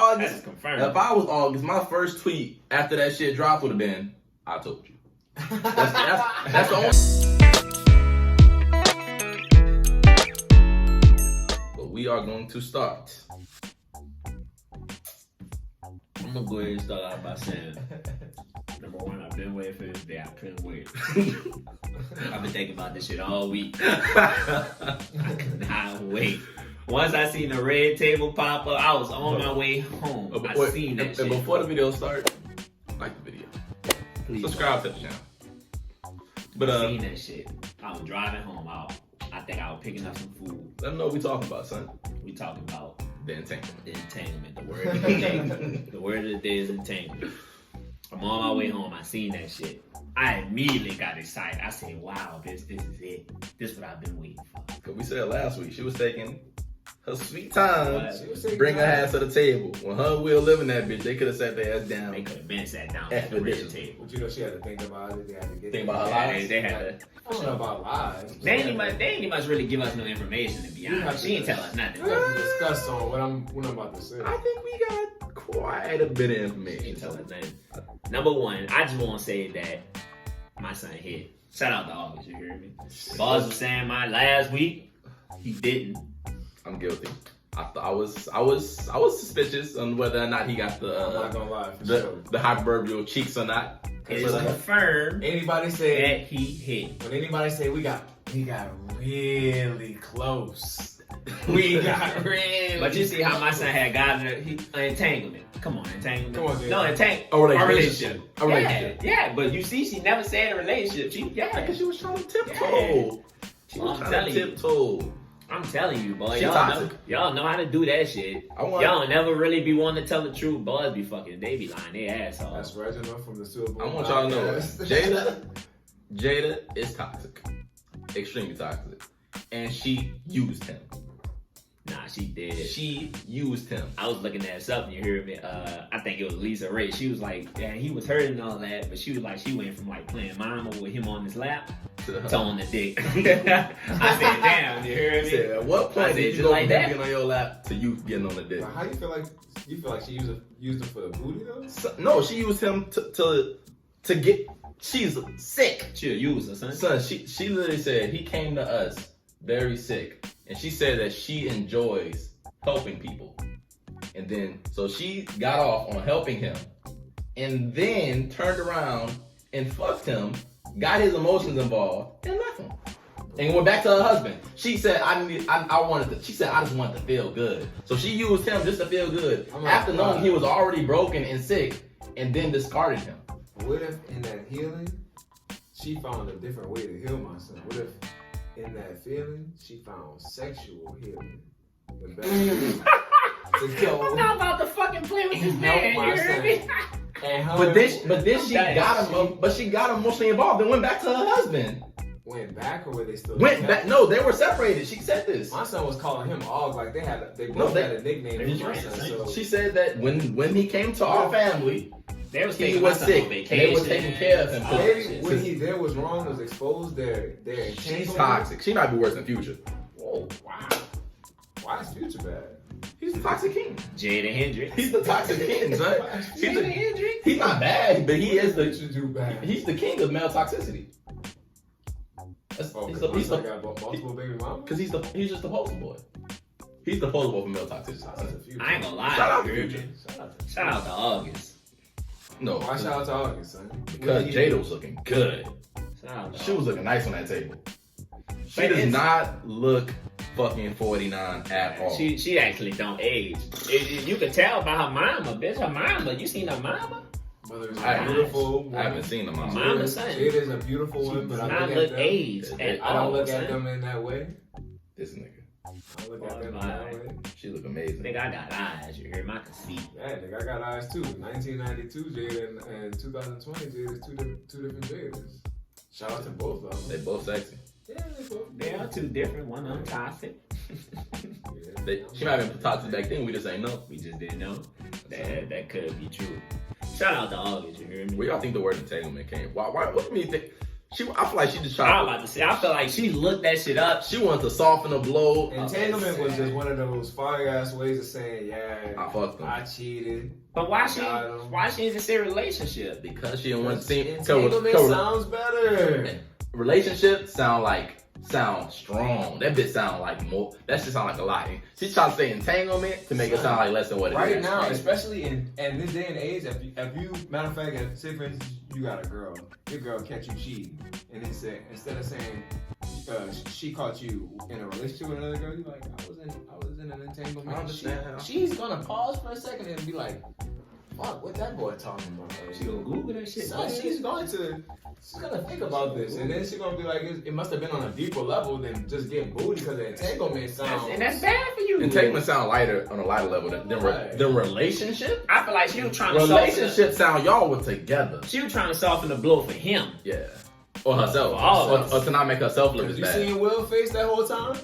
August, that's confirmed. if I was August, my first tweet after that shit dropped would have been, "I told you." That's the only. But we are going to start. I'm gonna go ahead and start out by saying, number one, I've been waiting for this day. I couldn't wait. I've been thinking about this shit all week. I could not wait. Once I seen the red table pop up, I was on my way home. I seen that shit. And before the video starts, like the video. Please Subscribe to the channel. But I seen that shit. I was driving home out. I think I was picking up some food. Let them know what we talking about, son. We talking about The entanglement. the entanglement. The word of the day. The word of the day is entanglement. I'm on my way home. I seen that shit. I immediately got excited. I said, "Wow, this is it. This is what I've been waiting for." Cause we said last week she was taking her sweet time, What? bring her ass to the table. When her and Will living that bitch, they could have sat their ass down. They could have been sat down at the red table. But you know, she had to think about it. They had to get Think about her lives. They had to. I don't know about lies. They ain't much really give us no information, to be honest. She ain't tell us nothing. We have to discuss on what I'm about to say. I think we got quite a bit of She information. ain't tell us nothing. Number one, I just want to say that my son hit. Shout out to August, you hear me? Boss was saying my last week, he didn't. I'm guilty. I was suspicious on whether or not he got I'm not gonna lie, for the sure. the hyperboreal cheeks or not. It's confirmed Anybody say that he hit. when anybody say we got really close. We got really. But you see how my son had gotten entanglement. Come on, entanglement. Come on, dude. No, entanglement. A relationship. A relationship. Yeah, but you see, she never said a relationship. Because she was trying to tiptoe. She was trying to tiptoe. I'm telling you, boy. She toxic. Y'all know how to do that shit. Y'all never really be wanting to tell the truth. Boys be fucking, they be lying their ass off. That's Reginald from the Super Bowl. I want y'all to know Jada is toxic. Extremely toxic. And she used him. Nah, she did. She used him. I was looking at something, you heard me? I think it was Lisa Ray. She was like, yeah, he was hurting and all that, but she was like, she went from like playing mama with him on his lap to on the dick. I said, damn, you heard me? Said, at what point did you go like from that? getting on your lap to you getting on the dick? How you feel like she used him for the booty though? No, she used him to get. She's sick. She'll use her, son. Son, she literally said he came to us very sick, and she said that she enjoys helping people, and then so she got off on helping him, and then turned around and fucked him, got his emotions involved, and left him, and went back to her husband. She said, she said, I just wanted to feel good. So she used him just to feel good after knowing he was already broken and sick, and then discarded him. What if in that healing, she found a different way to heal my son? What if in that feeling, she found sexual healing? The best to go. I'm not about to fucking play with this man, you heard me? But then she got him. But she got emotionally involved and went back to her husband. Went back, or were they still? Went back. No, they were separated. She said this. My son was calling him Og, like they both had a nickname for my son. So she said that when he came to our family, they was he was sick. They were taking care of him. Maybe what he did was wrong, was expose their She's toxic. She might be worse than Future. Whoa, wow. Why is Future bad? He's the toxic king. Jada Hendrix. He's the toxic king, son. Jada Hendrix. He's not bad, but he is bad. He's the king of male toxicity. He's multiple baby mamas? Because he's just the poster boy. He's the poster boy for male toxicity. I ain't gonna lie. Shout out to Future. Shout out to August. No. Why shout out to August, son? Because Jada was looking good. She was looking nice on that table. She does not look fucking 49 at all. She actually don't age. You can tell by her mama, bitch. Her mama. You seen her mama? I haven't seen them. Mama son. Jada's a beautiful one, but I look at age. I don't look at them in that way. This nigga. I look at them in that way. She look amazing. Nigga, I got eyes. You hear my conceit. Yeah, nigga, I got eyes too. 1992 Jada and 2020 Jada is two different Jadas. Shout out to both of them. They both sexy. Yeah, they are two different. One of them toxic. She might have been toxic back then. We just ain't know. We just didn't know. That could be true. Shout out to August. You hear me? Where y'all think the word entanglement came? Why? What do you think? I feel like she just I'm tried. about to say, I feel like she looked that shit up. She wanted to soften the blow. Entanglement was just one of those fire ass ways of saying, yeah, I fucked him. I cheated. But why she in this relationship? Because she didn't want to see. Entanglement sounds better. Relationship sound strong. That bitch sound like more. That shit sound like a lot. She tried to say entanglement to make it sound like less than what it is. Right now, especially in this day and age, if you matter of fact, say for instance you got a girl, your girl catch you cheating, and then say instead of saying she caught you in a relationship with another girl, you like I was in an entanglement. I understand. She's gonna pause for a second and be like, fuck, what that boy talking about? She gonna Google that shit. So she's gonna think about this, and then she's gonna be like, it must have been on a deeper level than just getting booty because the entanglement sounds. And that's bad for you. Entanglement sound lighter on a lighter level than relationship. I feel like she was trying to Relationship sound y'all were together. She was trying to soften the blow for him. Yeah. Or herself. Or to not make herself look as bad. You seen Will face that whole time?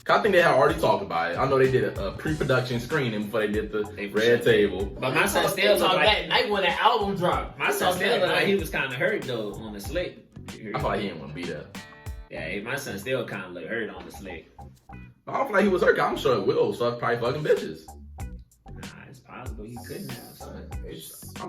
I think they had already talked about it. I know they did a pre-production screening before they did the red table. But my son still looked like that night when the album dropped. My son still looked like he was kind of hurt though on the slate. I feel like he didn't want to be there. Yeah, my son still kind of looked hurt on the slate. I don't feel like he was hurt. I'm sure Will was probably fucking bitches. Nah, it's possible he couldn't have. Son.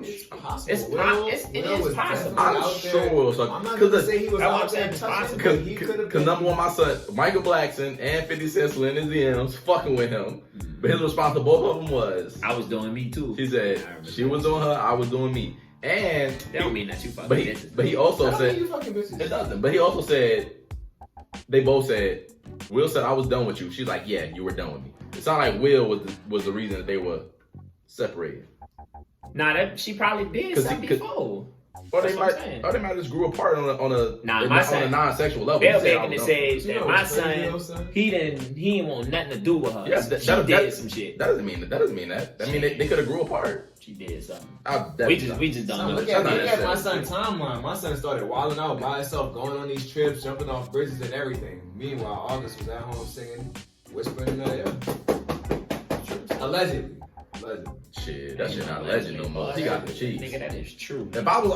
It's possible. It is possible. I'm sure Will was I'm not gonna say he was out there it's touching, possible. but he could have. Because number one, my son, Michael Blackson and 50 Cent were in his DMs fucking with him. But his response to both of them was, I was doing me too. He said, she was doing her, I was doing me. And that don't mean that you fucking bitches. But he also said, you fucking bitches. It doesn't. But he also said, they both said, Will said, I was done with you. She's like, yeah, you were done with me. It sounded like Will was the reason that they were separated. Nah, that she probably did something before. Or they might just grew apart on a non-sexual level. They're making it say that my son, he didn't want nothing to do with her. Yeah, she did some shit. That doesn't mean that. I mean they could have grew apart. She did something. We just don't know. Look at my son's timeline. My son started wilding out by himself, going on these trips, jumping off bridges and everything. Meanwhile, August was at home singing, whispering in the air. Allegedly. Shit, that shit not a legend no more. He got the cheese. Nigga, that is true. If I was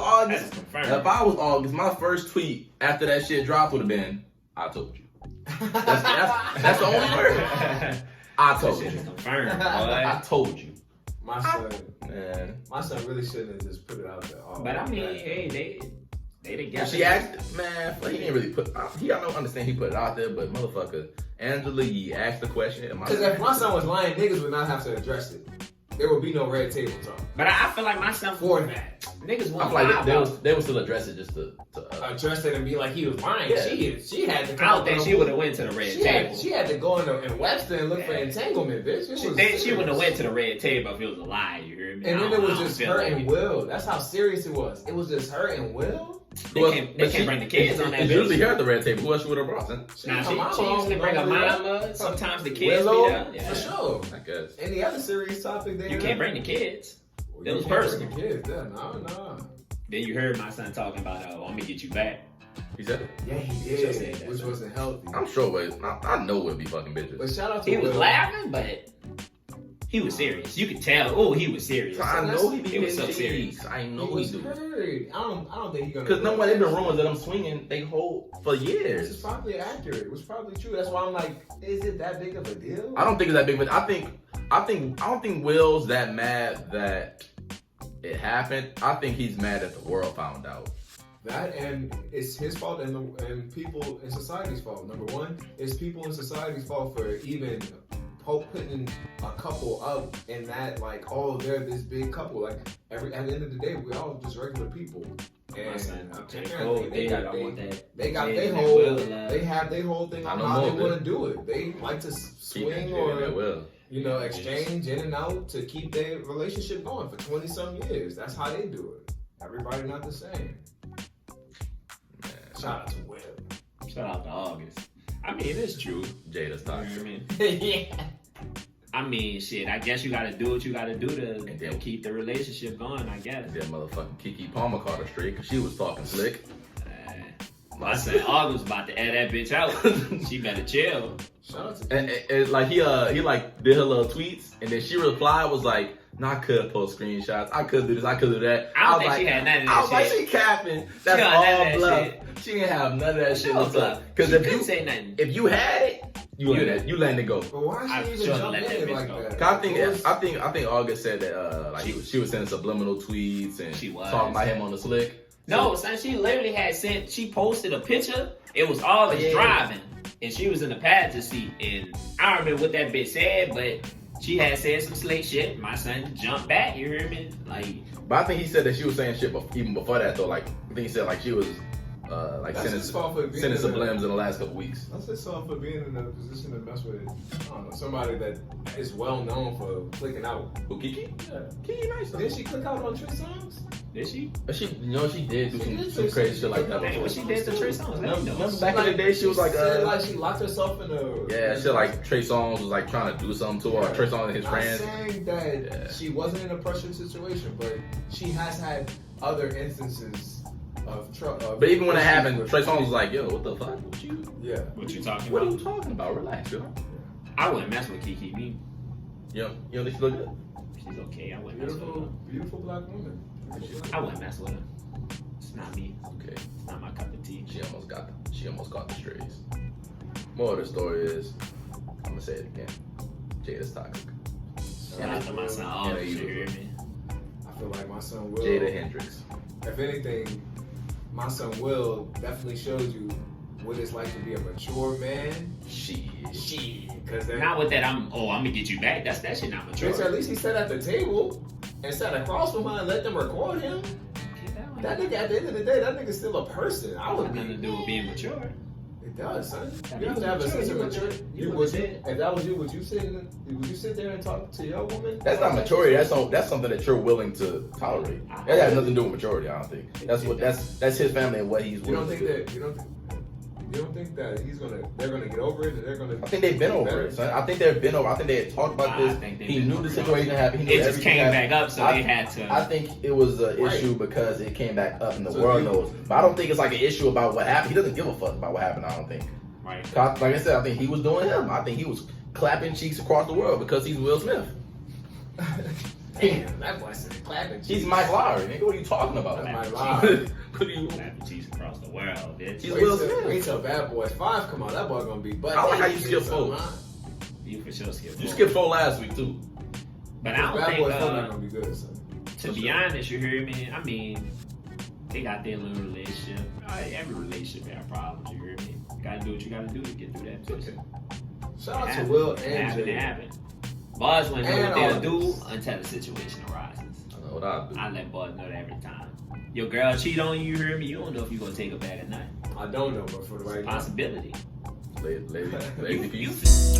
August, my first tweet after that shit dropped would have been, I told you. That's the only word. I told you. Confirmed, boy. I told you. My son really shouldn't have just put it out there. But I mean, hey, they together. She asked, man, he didn't really he got no understand he put it out there, but motherfucker, Angela Yee asked the question. Because if my son was lying, niggas would not have to address it. There would be no red table talk. But I feel like my son for that. Niggas want they would still address it just to address it and be like he was lying. Yeah. She had to. I don't think she would have went to the red table. She had to go in Webster and look for entanglement, bitch. She wouldn't have went to the red table if it was a lie. You hear me? And then it was just her and Will. That's how serious it was. It was just her and Will. They can't bring the kids on that. It's usually her at the red table. Who else would have brought? Nah, she usually bring her mama. Sometimes the kids Willow, be there. Yeah. For sure. I guess. Any other serious topic? You can't bring the kids. It was personal. Kids, no. Then you heard my son talking about, I'm gonna get you back. He said it? Yeah, he did. Which wasn't healthy. I'm sure, I know we'll be fucking bitches. But shout out to He Will. was laughing, but he was serious. You could tell. Oh, he was serious. I know he was so serious. I know he do. I don't think he's gonna. Because no one in the rumors that I'm swinging, they hold for years. Which is probably accurate. It was probably true. That's why I'm like, is it that big of a deal? I don't think it's that big, but I don't think Will's that mad that it happened. I think he's mad that the world found out. That and it's his fault and people in society's fault. Number one, it's people in society's fault for even putting a couple up in that like, oh, they're this big couple. Like at the end of the day, we're all just regular people. And apparently they have their whole thing on how they want to do it. They like to swing or exchange in and out to keep their relationship going for 20 some years. That's how they do it. Everybody not the same. Man, shout out to Will. Shout out to August. I mean, it's true. Jada's talking. You know what I mean? Yeah. I mean, shit. I guess you gotta do what you gotta do to keep the relationship going. I guess. That motherfucking Keke Palmer caught her straight because she was talking slick. My son August about to add that bitch out. She better chill. Shout out to And like he like did her little tweets, and then she replied was like, "No, I could post screenshots. I could do this. I could do that." I don't was think like, she had none of I that was like, shit. she capping. That's got none of all that bluff. shit. She didn't have none of that shit. What's What's up? up? Because She if couldn't you say nothing. if you had it, you letting it go. But why I she even should've jump let that in bitch like go. that? 'Cause I think August said that like she was sending subliminal tweets and She was. talking about him on the slick. No, son, she literally she posted a picture. It was August driving, and she was in the passenger seat. And I don't remember what that bitch said, but she had said some slick shit. My son jumped back, you hear me? Like, But I think he said that she was saying shit even before that though. Like I think he said like she was like That's sending his fault for being sending in sublims in the last couple weeks. That's his fault for being in a position to mess with, I don't know, somebody that is well known for clicking out. Who, Keke? Yeah. Keke nice though. Did she click out on Trey Songz? did she? But she did do She did some say crazy she shit like did that that. before. What she did to Trey Songz? Remember back in the day, she was like, said, like she locked herself in a. yeah, shit like Trey Songz was like trying to do something to her. Or Trey Songz and his Not friends. saying that Yeah. she wasn't in a pressure situation, but she has had other instances of trouble. But even when it happened, Trey Songz was like, "Yo, what the fuck? What you? Yeah. What you talking What are about? you talking about? Relax, yo. I wouldn't mess with Keke. Me, You know, think she look good? she's okay. I wouldn't mess with Beautiful, her. beautiful black woman. I wouldn't mess with her. It's not me. Okay, It's not my cup of tea. she almost got the strays. More of the story is, I'm gonna say it again. Jada's toxic. Shout out to my son August, you hear me? I feel like my son Will. Jada Hendricks. If anything, my son Will definitely shows you what it's like to be a mature man. She. Because Not with that, I'm gonna get you back. That shit not mature. Bitch, at least he sat at the table and sat across from her and let them record him. That nigga, at the end of the day, that nigga's still a person. I would nothing to do with being mature. It does, son. That You have is to have a mature. sense of You maturity. would've- You you would. would've said- If that was you, would you sit there and talk to your woman? That's not maturity. That's something that you're willing to tolerate. That has nothing to do with maturity. I don't think. That's his family and what he's You don't willing think to do. that you don't think that they're gonna get over it and they're gonna. I think they've been over it, son. I think they've been over. I think they had talked about I this. think they've He been knew over the it. situation happened. He knew It just everything came happened. back up, so they had to. I think it was an Right. issue because it came back up and the So world you- knows. But I don't think it's like an issue about what happened. He doesn't give a fuck about what happened. I don't think. Right. Like I said, I think he was doing him. I think he was clapping cheeks across the world because he's Will Smith. Damn, that boy said clapping. He's Mike Lowry. Nigga, what are you talking about? Mike What Lowry. are you? Slapping cheeks across the world, bitch. He's Will Smith. Wait till Bad Boys 5 come out. That boy gonna be butt. I like how you naked skip or forward. something. You for sure skip. You forward. skipped 4 last week too. But I don't Bad think. Boys 4 not gonna be good, son. To be honest, you hear me? I mean, they got their little relationship. Every relationship got problems. You hear me? You gotta do what you gotta do to get through that. Bitch. Shout out to Will and It Jada. happened. Boys wouldn't know And what they'll do August. until the situation arises. I know what I do. I let boys know that every time. Your girl cheat on you, you hear me? You don't know if you're gonna take her back at night. I don't know, but for the right Possibility. Lady You- peace.